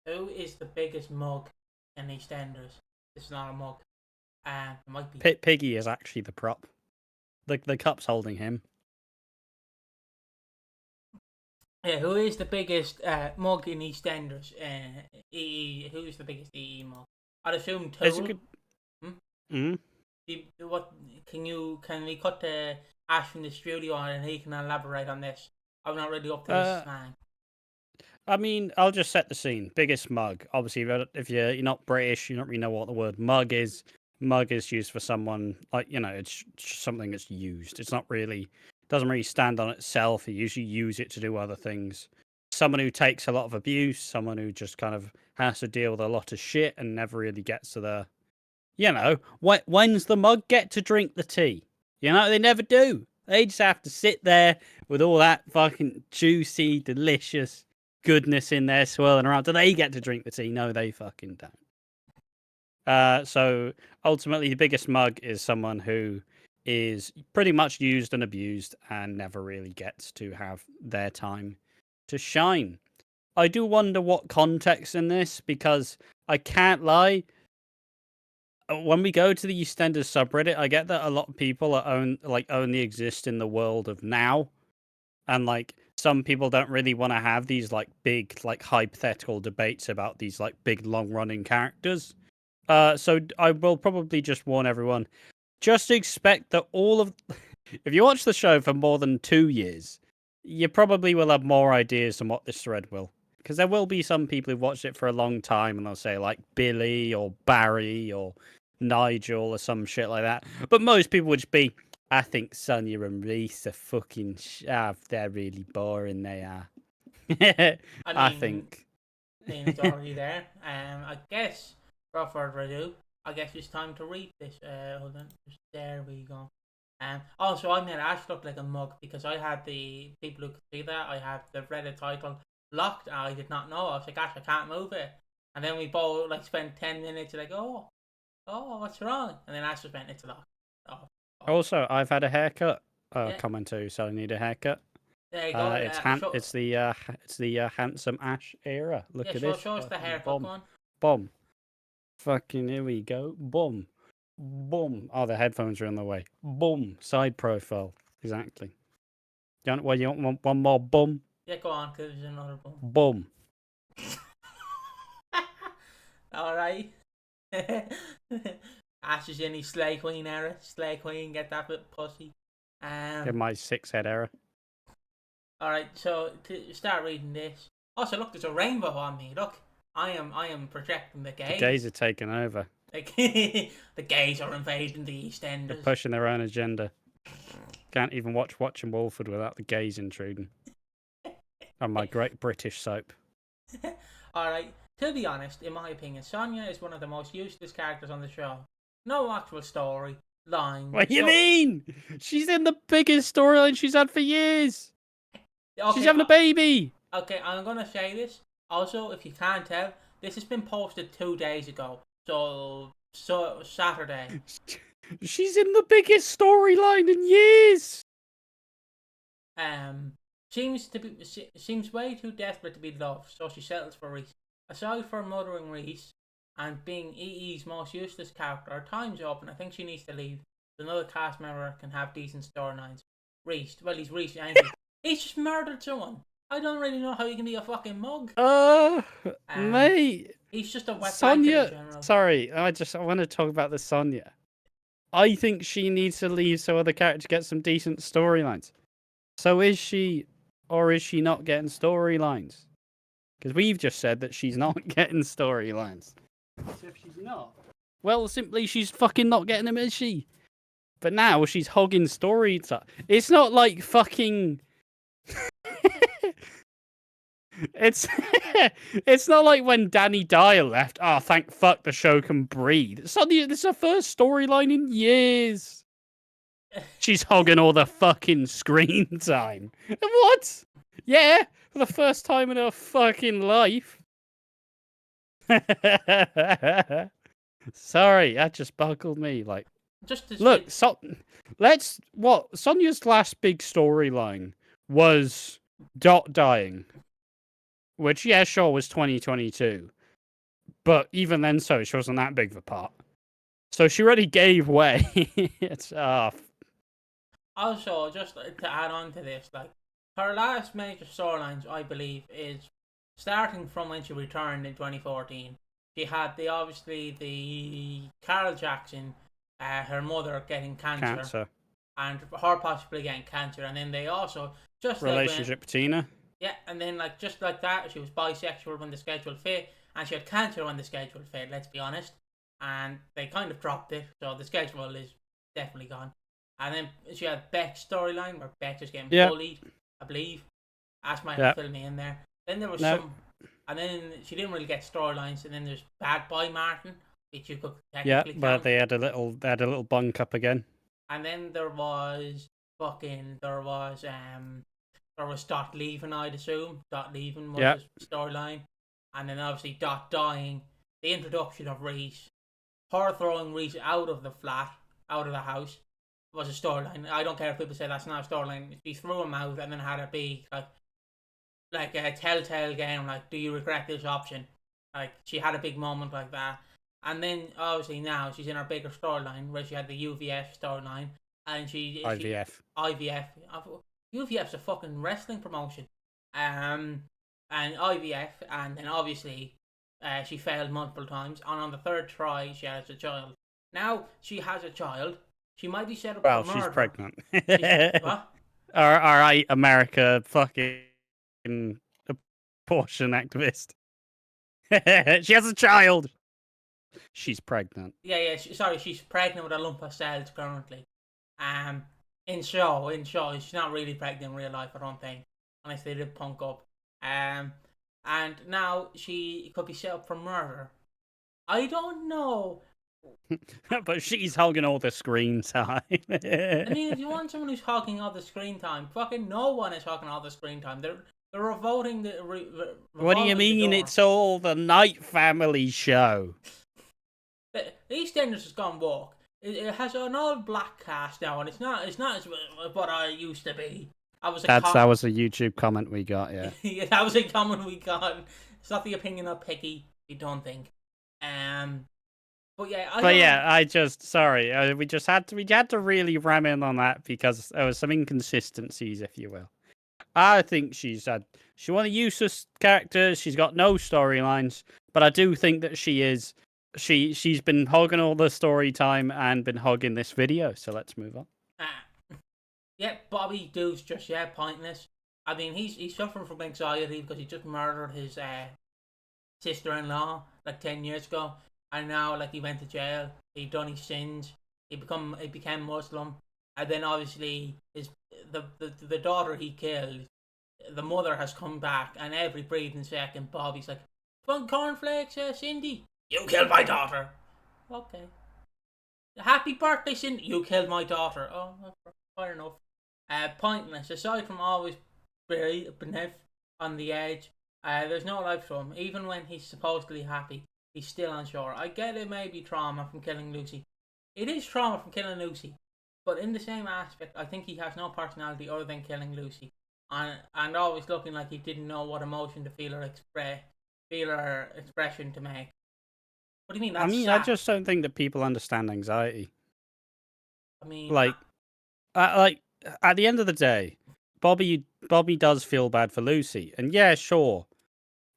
Who is the biggest mug in EastEnders? It's not a mug. It might be. Piggy is actually the prop. The cup's holding him. Yeah, who is the biggest mug in EastEnders? EE. Who is the biggest EE mug? I'd assume Tool. What can we cut to Ash from the studio and he can elaborate on this? I'm not really up to this, man. I mean, I'll just set the scene. Biggest mug. Obviously, if you're not British, you don't really know what the word mug is. Mug is used for someone, like, it's something that's used. It's not really, doesn't really stand on itself. You usually use it to do other things. Someone who takes a lot of abuse, someone who just kind of has to deal with a lot of shit and never really gets to the, when's the mug get to drink the tea? They never do. They just have to sit there with all that fucking juicy, delicious goodness in there swirling around. Do they get to drink the tea? No, they fucking don't. So ultimately, the biggest mug is someone who is pretty much used and abused and never really gets to have their time to shine. I do wonder what context in this, because I can't lie. When we go to the EastEnders subreddit, I get that a lot of people only exist in the world of now, and some people don't really want to have these big hypothetical debates about these big long running characters. So I will probably just warn everyone, just expect that if you watch the show for more than 2 years, you probably will have more ideas than what this thread will. Because there will be some people who've watched it for a long time and they'll say Billy or Barry or Nigel or some shit like that. But most people would just be, I think Sonia and Reese are fucking they're really boring, they are. I think. It's already there. I guess, without further ado, I guess it's time to read this. Hold on. There we go. Also, I made Ash look like a mug because I had the people who could see that. I had the Reddit title locked and I did not know. I was like, Ash, I can't move it. And then we both spent 10 minutes oh, what's wrong? And then Ash just went, it's locked. Oh. Also, I've had a haircut. Comment too, so I need a haircut. There you go. It's the handsome Ash era. Look at this. Show us the haircut one. Boom. Fucking here we go. Boom. Boom. Oh, the headphones are in the way. Boom. Side profile. Exactly. You want one more boom? Yeah, go on, because there's another boom. Boom. Alright. Ash is in his Slay Queen era. Slay Queen, get that bit pussy. Get my 6-head era. Alright, so to start reading this. Also, look, there's a rainbow on me. Look, I am projecting the gays. The gays are taking over. The gays are invading the EastEnders. They're pushing their own agenda. Can't even watch Watching Walford without the gays intruding. On my great British soap. Alright, to be honest, in my opinion, Sonia is one of the most useless characters on the show. No actual story, line. What do you mean? She's in the biggest storyline she's had for years. Okay, she's having a baby. Okay, I'm going to say this. Also, if you can't tell, this has been posted 2 days ago. So Saturday. She's in the biggest storyline in years. Seems way too desperate to be loved, so she settles for Reese. Aside from mothering Reese and being EE's most useless character, her time's up and I think she needs to leave. Another cast member can have decent storylines. Reese, well, he's Reese anyway. He's just murdered someone. I don't really know how he can be a fucking mug. Mate. He's just a wet Sonia. in general. Sorry, I want to talk about the Sonia. I think she needs to leave so other characters get some decent storylines. So is she, or is she not getting storylines? Because we've just said that she's not getting storylines. So if she's not, well, simply she's fucking not getting them, is she? But now she's hogging stories. It's not like fucking. It's not like when Danny Dyer left. Oh, thank fuck the show can breathe. Suddenly, this is her first storyline in years. She's hogging all the fucking screen time. What? Yeah, for the first time in her fucking life. Sorry, that just buckled me. Look, Sonia's last big storyline was Dot dying. Which, yeah, sure, was 2022. But even then, she wasn't that big of a part. So she already gave way. It's Also, just to add on to this, like her last major storylines, I believe, is starting from when she returned in 2014. She had the Carol Jackson, her mother getting cancer, and her possibly getting cancer, and then they also just relationship with Tina. Yeah, and then like just like that, she was bisexual when the schedule fit, and she had cancer when the schedule fit. Let's be honest, and they kind of dropped it, so the schedule is definitely gone. And then she had Beck's storyline where Beck was getting bullied, I believe. Ash might have filled me in there. Then there was some, and then she didn't really get storylines. And then there's Bad Boy Martin, which you could technically count. But they had a little bunk up again. And then there was Dot leaving, I'd assume. Dot leaving was the storyline. And then obviously Dot dying. The introduction of Reese. Her throwing Reese out of the flat, out of the house, was a storyline. I don't care if people say that's not a storyline. She threw him out and then had a big, like a telltale game, like, do you regret this option? Like, she had a big moment like that. And then, obviously, now she's in her bigger storyline where she had the UVF storyline. And IVF. UVF's a fucking wrestling promotion. And IVF, and then obviously she failed multiple times. And on the third try, she has a child. Now she has a child. She might be set up for murder. She's pregnant. What? All right, America, fucking abortion activist. She has a child. She's pregnant. Yeah. She's pregnant with a lump of cells currently. In show, she's not really pregnant in real life, I don't think, unless they did punk up. And now she could be set up for murder. I don't know. But she's hogging all the screen time. I mean, if you want someone who's hogging all the screen time, fucking no one is hogging all the screen time. They're revolting the. What do you mean? It's all the Night Family show. The EastEnders has gone woke. It has an all-black cast now, and it's not as what I used to be. That was a YouTube comment we got. Yeah. Yeah, that was a comment we got. It's not the opinion of Piggy. We don't think. But yeah, we had to really ram in on that because there was some inconsistencies, if you will. I think she's a useless character. She's got no storylines, but I do think that she's been hogging all the story time and been hogging this video. So let's move on. Yeah, Bobby Dude's just pointless. I mean, he's suffering from anxiety because he just murdered his sister-in-law like 10 years ago. And now, like, he went to jail. He done his sins. He became Muslim. And then obviously the daughter he killed, the mother has come back, and every breathing second, Bobby's like, "Want cornflakes, Cindy? You killed my daughter." Okay. Happy birthday, Cindy. You killed my daughter. Oh, fair enough. Pointless. Aside from always beneath on the edge, there's no life to him. Even when he's supposedly happy, he's still unsure. I get it may be trauma from killing Lucy. It is trauma from killing Lucy. But in the same aspect, I think he has no personality other than killing Lucy. And always looking like he didn't know what emotion to feel or expression to make. What do you mean? That's sad. I just don't think that people understand anxiety. I mean, like at the end of the day, Bobby does feel bad for Lucy, and yeah, sure,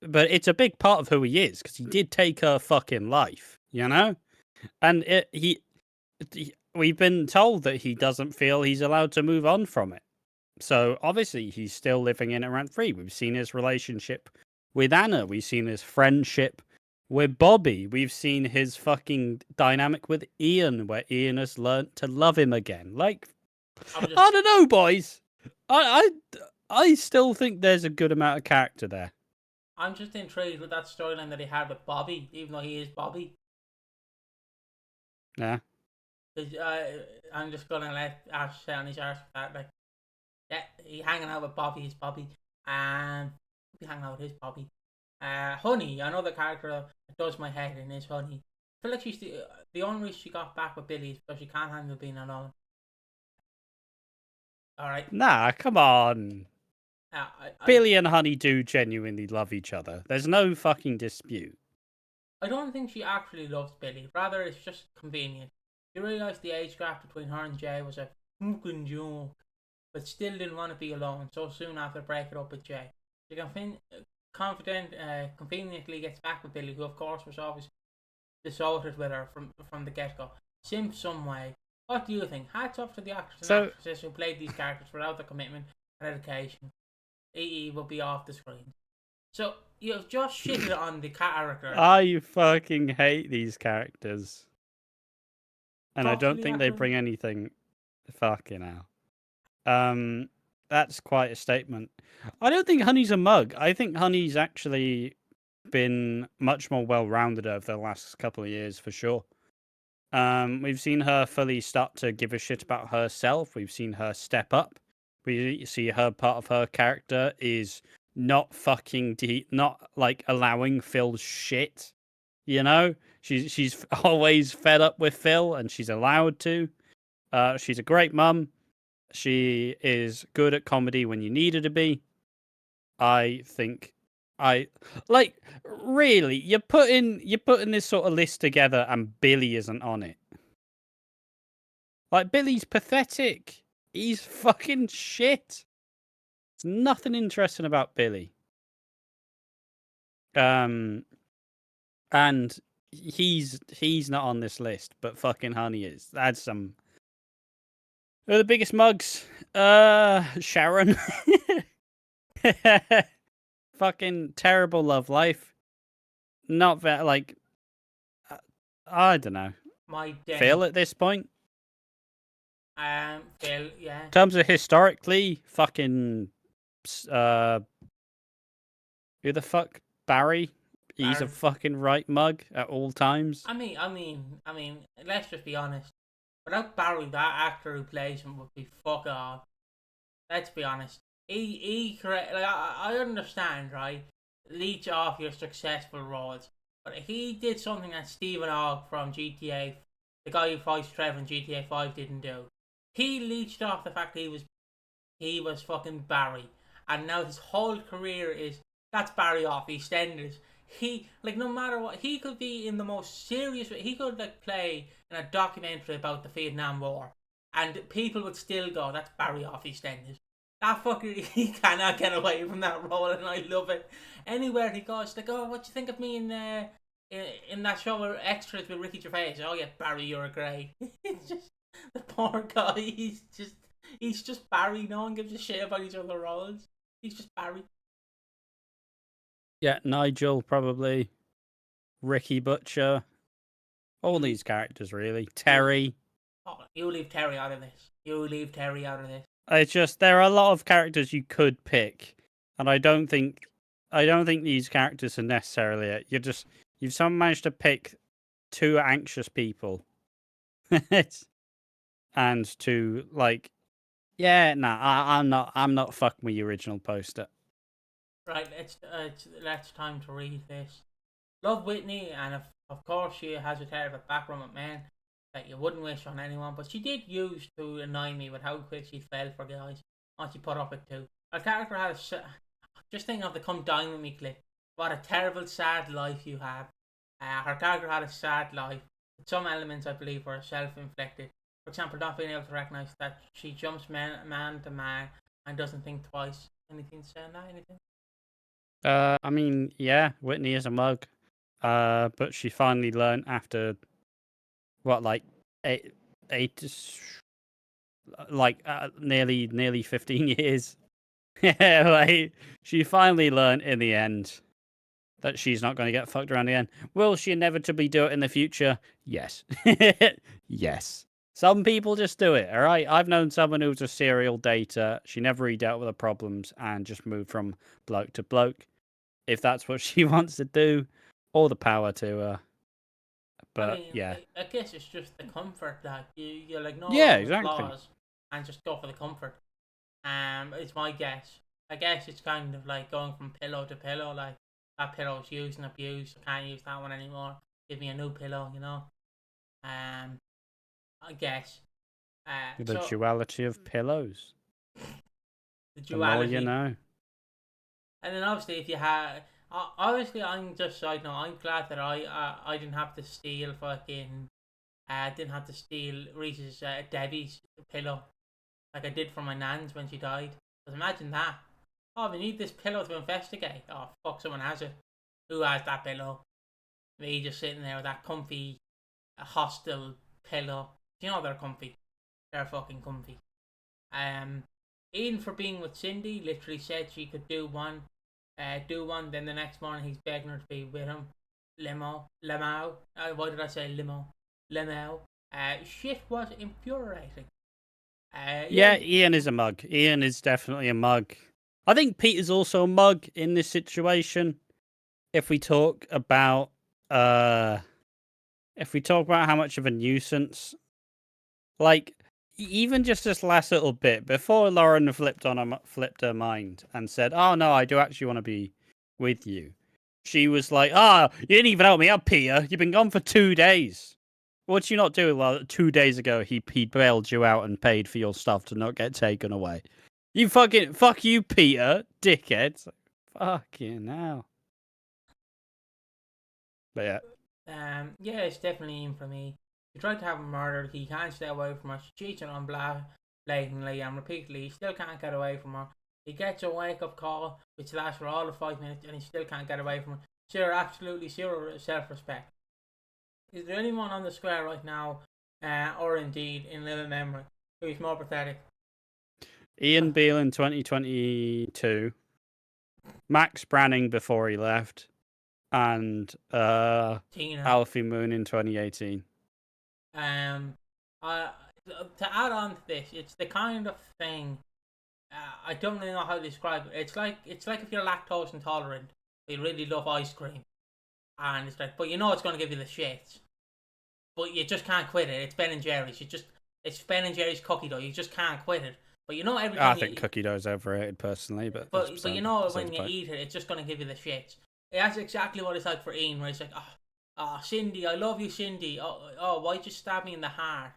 but it's a big part of who he is because he did take her fucking life, you know, and we've been told that he doesn't feel he's allowed to move on from it. So obviously he's still living in it rent-free. We've seen his relationship with Anna. We've seen his friendship with Bobby. We've seen his fucking dynamic with Ian, where Ian has learnt to love him again. Like, I don't know, boys. I still think there's a good amount of character there. I'm just intrigued with that storyline that he had with Bobby, even though he is Bobby. Yeah. I'm just gonna let Ash say on his arse for that. Like, yeah, he hanging out with Bobby is Bobby, and he hanging out with his Bobby. Honey, another character that does my head in is Honey. I feel like she's the only reason she got back with Billy is because she can't handle being alone. All right. Nah, come on. Billy and Honey do genuinely love each other. There's no fucking dispute. I don't think she actually loves Billy. Rather, it's just convenient. You realise the age gap between her and Jay was a fucking joke, but still didn't want to be alone so soon after breaking up with Jay. She conveniently gets back with Billy, who of course was always besotted with her from the get-go. Simp some way. What do you think? Hats off to the actors and actresses who played these characters without the commitment and dedication. EE will be off the screen. So, you've just shitted on the character. I fucking hate these characters. And I don't think they actor. bring anything. Fucking hell. That's quite a statement. I don't think Honey's a mug. I think Honey's actually been much more well-rounded over the last couple of years, for sure. We've seen her fully start to give a shit about herself. We've seen her step up. We see her part of her character is not fucking not like allowing Phil's shit. You know, she's always fed up with Phil, and she's allowed to. She's a great mum. She is good at comedy when you need her to be. I think really, you're putting this sort of list together and Billy isn't on it. Like, Billy's pathetic. He's fucking shit. There's nothing interesting about Billy. And he's not on this list, but fucking Honey is. That's some. Who are the biggest mugs? Sharon. Fucking terrible love life. Not very, like, I don't know. Phil at this point. Phil, yeah. In terms of historically, fucking, who the fuck? Barry? He's a fucking right mug at all times. I mean, let's just be honest. Without Barry, that actor who plays him would be fuck off. Let's be honest. I understand, right? Leech off your successful roles, but he did something that Stephen Ogg from GTA, the guy who fights Trevor in GTA 5, didn't do. He leached off the fact that he was fucking Barry, and now his whole career is that's Barry off EastEnders. He, like, no matter what, he could be in the most serious way. He could, like, play in a documentary about the Vietnam War, and people would still go, that's Barry off EastEnders. That fucker, he cannot get away from that role, and I love it. Anywhere he goes, like, oh, what do you think of me in that show where extras with Ricky Gervais? Oh yeah, Barry, you're great. It's just the poor guy. He's just Barry. No one gives a shit about his other roles. He's just Barry. Yeah, Nigel probably, Ricky Butcher, all these characters really. Terry. Oh, you leave Terry out of this. It's just there are a lot of characters you could pick, and I don't think these characters are necessarily it. You've somehow managed to pick two anxious people, and to like, yeah, nah, I'm not fucking with the original poster. Right, it's time to read this. Love Whitney, and of course she has a terrible background with men that you wouldn't wish on anyone, but she did use to annoy me with how quick she fell for guys once she put up with two. Her character had just think of the "Come Dine With Me" clip. What a terrible, sad life you have. Her character had a sad life. Some elements, I believe, were self-inflicted. For example, not being able to recognise that she jumps man to man and doesn't think twice. Anything to say on that? Anything? I mean, yeah, Whitney is a mug. But she finally learned after what, like eight like nearly 15 years. Yeah, like she finally learned in the end that she's not going to get fucked around again. Will she inevitably do it in the future? Yes. Yes. Some people just do it, all right? I've known someone who was a serial dater. She never really dealt with her problems and just moved from bloke to bloke. If that's what she wants to do, all the power to her. But I mean, yeah, I guess it's just the comfort that you like no exactly. flaws and just go for the comfort. It's my guess. I guess it's kind of like going from pillow to pillow. Like that pillow's used and abused. I can't use that one anymore. Give me a new pillow, you know. I guess. The duality of pillows. The duality. The more you know. And then obviously, if you have, Honestly, I'm just side note. I'm glad that I didn't have to steal fucking. Didn't have to steal Reese's Debbie's pillow like I did for my nan's when she died. Because imagine that. Oh, we need this pillow to investigate. Oh, fuck, someone has it. Who has that pillow? Me just sitting there with that comfy, hostile pillow. You know they're comfy. They're fucking comfy. Ian for being with Cindy literally said she could do one. Then the next morning he's begging her to be with him. Lemo. Why did I say limo? Lemo. Shit was infuriating. Yeah, Ian is a mug. Ian is definitely a mug. I think Peter's also a mug in this situation. If we talk about how much of a nuisance, like even just this last little bit before Lauren flipped her mind and said, "Oh no, I do actually want to be with you." She was like, "Ah, you didn't even help me out, Peter. You've been gone for 2 days. What'd you not do?" Well, 2 days ago, he bailed you out and paid for your stuff to not get taken away. You fuck you, Peter, dickhead. Fucking hell. But yeah. Yeah, it's definitely in for me. He tried to have him murdered. He can't stay away from her. She's cheating on blatantly and repeatedly. He still can't get away from her. He gets a wake-up call, which lasts for all of 5 minutes, and he still can't get away from her. Zero, absolutely zero self-respect. Is there anyone on the square right now, or indeed in living memory, who is more pathetic? Ian Beale in 2022, Max Branning before he left, and Tina. Alfie Moon in 2018. To add on to this, it's the kind of thing. I don't really know how to describe it. It's like if you're lactose intolerant, you really love ice cream, and it's like, but you know it's going to give you the shits, but you just can't quit it. It's Ben and Jerry's. It's Ben and Jerry's cookie dough. You just can't quit it. But you know every time I think cookie dough is overrated personally, but you know when you eat it, it's just going to give you the shits. That's exactly what it's like for Ian, where it's like, oh, Cindy, I love you, Cindy. Oh, why'd you stab me in the heart?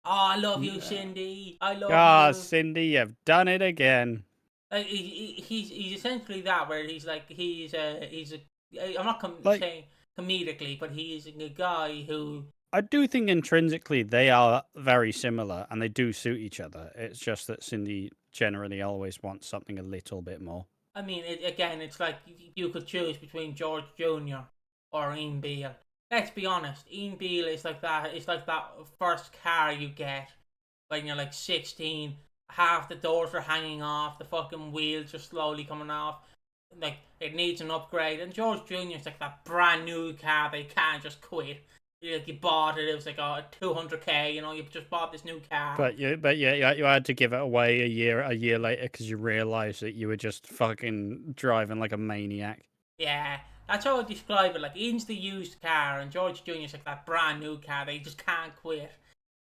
Oh, I love you, Cindy. I love you. Ah, Cindy, you've done it again. He's essentially that, where he's like I'm not saying comedically, but he's a guy who. I do think intrinsically they are very similar and they do suit each other. It's just that Cindy generally always wants something a little bit more. I mean, it's like you could choose between George Jr. or Ian Beale. Let's be honest, Ian Beale is like that. It's like that first car you get when you're like 16. Half the doors are hanging off, the fucking wheels are slowly coming off. Like, it needs an upgrade. And George Jr. is like that brand new car they can't just quit. Like, you bought it, it was like 200k. You know, you just bought this new car. But you had to give it away a year later because you realised that you were just fucking driving like a maniac. Yeah, that's how I describe it. Like, Ian's the used car, and George Jr. is like that brand new car that you just can't quit,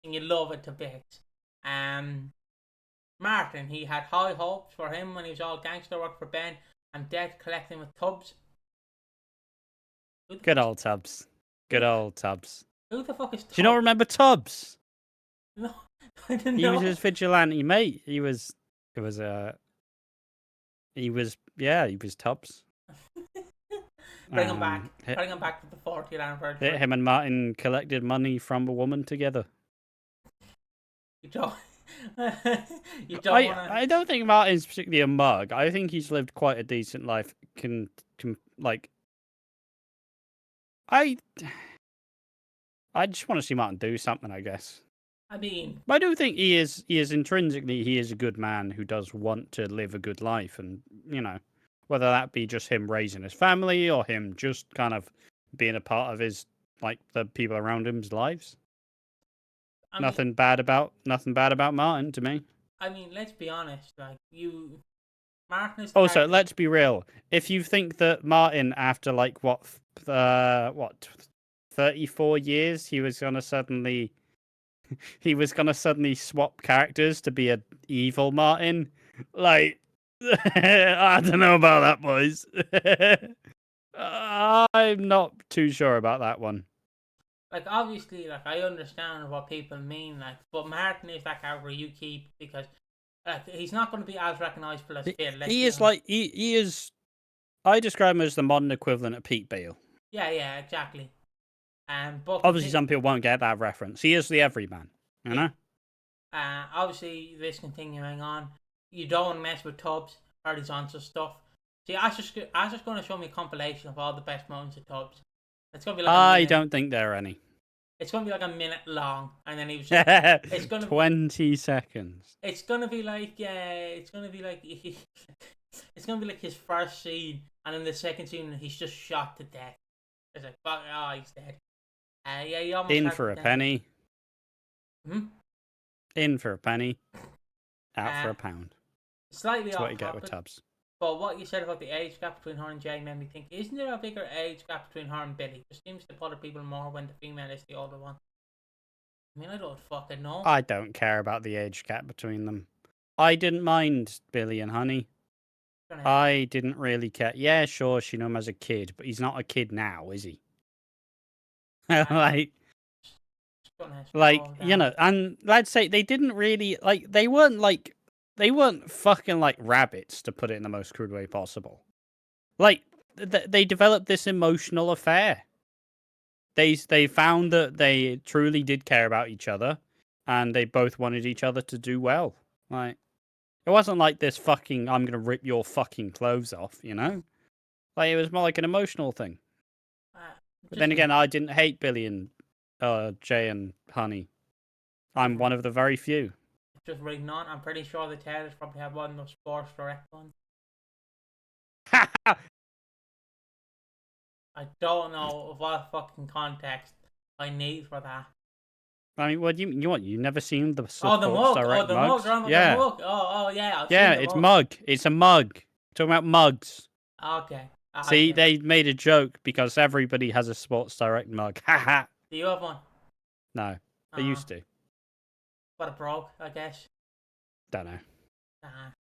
and you love it to bits. Martin, he had high hopes for him when he was all gangster work for Ben, and debt collecting with Tubbs. Good old Tubbs. Good old Tubbs. Who the fuck is Tubbs? Do you not remember Tubbs? No, I didn't know. He was his vigilante mate. He was Tubbs. Bring him back. Bring him back to the 40th anniversary. Him and Martin collected money from a woman together. You don't I don't think Martin's particularly a mug. I think he's lived quite a decent life. I just want to see Martin do something, I guess. I mean, but I do think he is intrinsically a good man who does want to live a good life, and you know, whether that be just him raising his family or him just kind of being a part of his the people around him's lives. Nothing bad about Martin to me. I mean, let's be honest. Martin is. Also, let's be real. If you think that Martin, after 34 years, he was gonna suddenly swap characters to be an evil Martin, I don't know about that, boys. I'm not too sure about that one. Obviously, I understand what people mean, but Martin is that character you keep because he's not going to be as recognizable as Phil. He is I describe him as the modern equivalent of Pete Beale. Yeah, exactly. But Obviously, some people won't get that reference. He is the everyman, you know? obviously, this continuing on, you don't want to mess with Tubbs, horizontal stuff. See, Ash is going to show me a compilation of all the best moments of Tubbs. It's going to be like I don't think there are any. It's going to be like a minute long, and then he was just... it's going to 20 seconds. It's going to be like... it's going to be like... it's going to be like his first scene, and in the second scene, he's just shot to death. It's like, fuck, oh, he's dead. Yeah, he almost in for a penny. In for a penny. Out for a pound. Slightly That's off what you get topic, with Tubbs. But what you said about the age gap between her and Jay made me think, isn't there a bigger age gap between her and Billy? It seems to bother people more when the female is the older one. I mean, I don't fucking know. I don't care about the age gap between them. I didn't mind Billy and Honey. I didn't really care. Yeah, sure, she knew him as a kid, but he's not a kid now, is he? You know, and let's say they didn't really, they weren't fucking like rabbits, to put it in the most crude way possible. Like, they developed this emotional affair. They found that they truly did care about each other, and they both wanted each other to do well. Like, it wasn't like this fucking, I'm gonna rip your fucking clothes off, you know? Like, it was more like an emotional thing. But then again, I didn't hate Billy and Jay and Honey. I'm one of the very few. Just reading on, I'm pretty sure the Taylors probably have one of those Sports Direct ones. I don't know what fucking context I need for that. I mean, what do you want? You never seen the the Sports mug. Direct The mugs? mug. Yeah. The mug. Oh, yeah. Yeah, it's mug. It's a mug. Talking about mugs. Okay. See, they made a joke because everybody has a Sports Direct mug. Haha. Do you have one? No, they used to. But it broke, I guess. Don't know.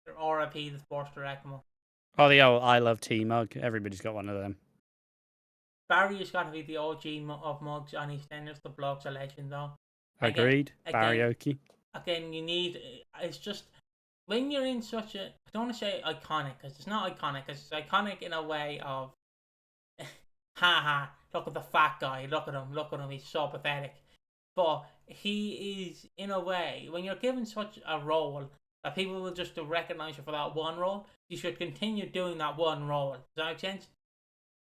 RIP the Sports Direct mug. Oh, the old I Love Tea mug. Everybody's got one of them. Barry has got to be the OG of mugs on EastEnders. The bloke's a legend, though. Agreed. Barry-oki. Again, you need... It's just... When you're in such a... I don't want to say iconic, because it's not iconic. It's iconic in a way of... haha, look at the fat guy. Look at him. He's so pathetic. But he is, in a way, when you're given such a role that people will just recognize you for that one role, you should continue doing that one role. Does that make sense?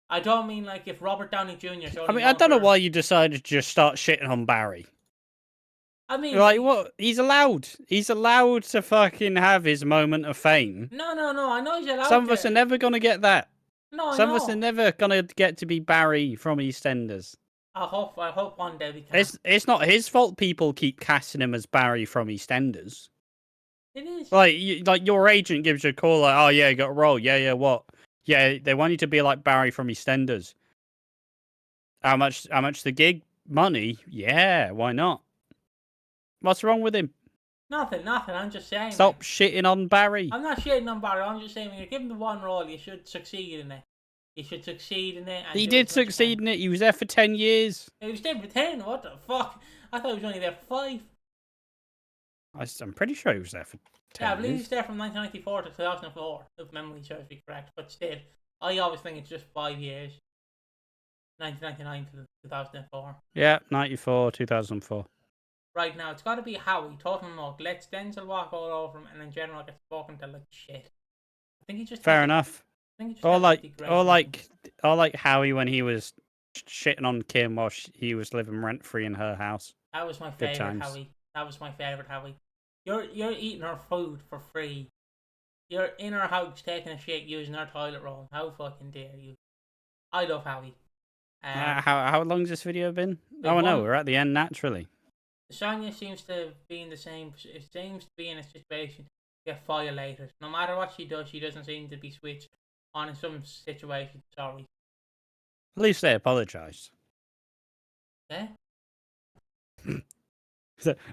I don't mean like if Robert Downey Jr. I don't know why you decided to just start shitting on Barry. I mean, like, what? He's allowed to fucking have his moment of fame. No. I know he's allowed. Some of us are never gonna get that. No, Some of us are never gonna get to be Barry from EastEnders. I hope one day we can. It's not his fault. People keep casting him as Barry from EastEnders. It is. Like your agent gives you a call, like, oh yeah, you got a role. Yeah, what? Yeah, they want you to be like Barry from EastEnders. How much the gig? Money? Yeah, why not? What's wrong with him? Nothing. I'm just saying. Stop shitting on Barry. I'm not shitting on Barry. I'm just saying when you're given the one role, you should succeed in it. You should succeed in it. And he did succeed in it. He was there for 10 years. He was there for 10? What the fuck? I thought he was only there for 5. I'm pretty sure he was there for 10 Yeah, I believe he years. was there from 1994 to 2004, if memory serves me correct. But still, I always think it's just 5 years. 1999 to 2004. Yeah, 94, 2004. Right now, it's got to be Howie, total mug. Let's Denzel walk all over him, and in general get spoken to like shit. I think he just... Fair enough. Or like Howie when he was shitting on Kim while he was living rent free in her house. That was my favorite Howie. That was my favorite Howie. You're eating her food for free. You're in her house taking a shit using her toilet roll. How fucking dare you? I love Howie. How long's this video been? Oh no, we're at the end naturally. Sonia seems to be in the same. It seems to be in a situation to get violated. No matter what she does, she doesn't seem to be switched on in some situations. Sorry. At least they apologised. Yeah.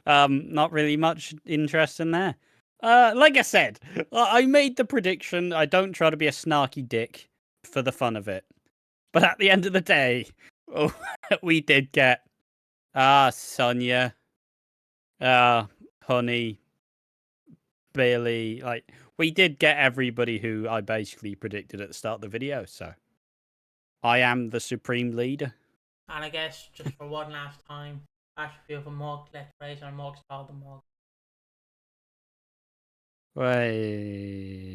Not really much interest in there. Like I said, I made the prediction. I don't try to be a snarky dick for the fun of it. But at the end of the day, we did get Sonia, Honey, Billy. Like, We did get everybody who I basically predicted at the start of the video, so I am the supreme leader. And I guess just for one last time, attribute of a mug, let's raise our mugs called the mug. Way.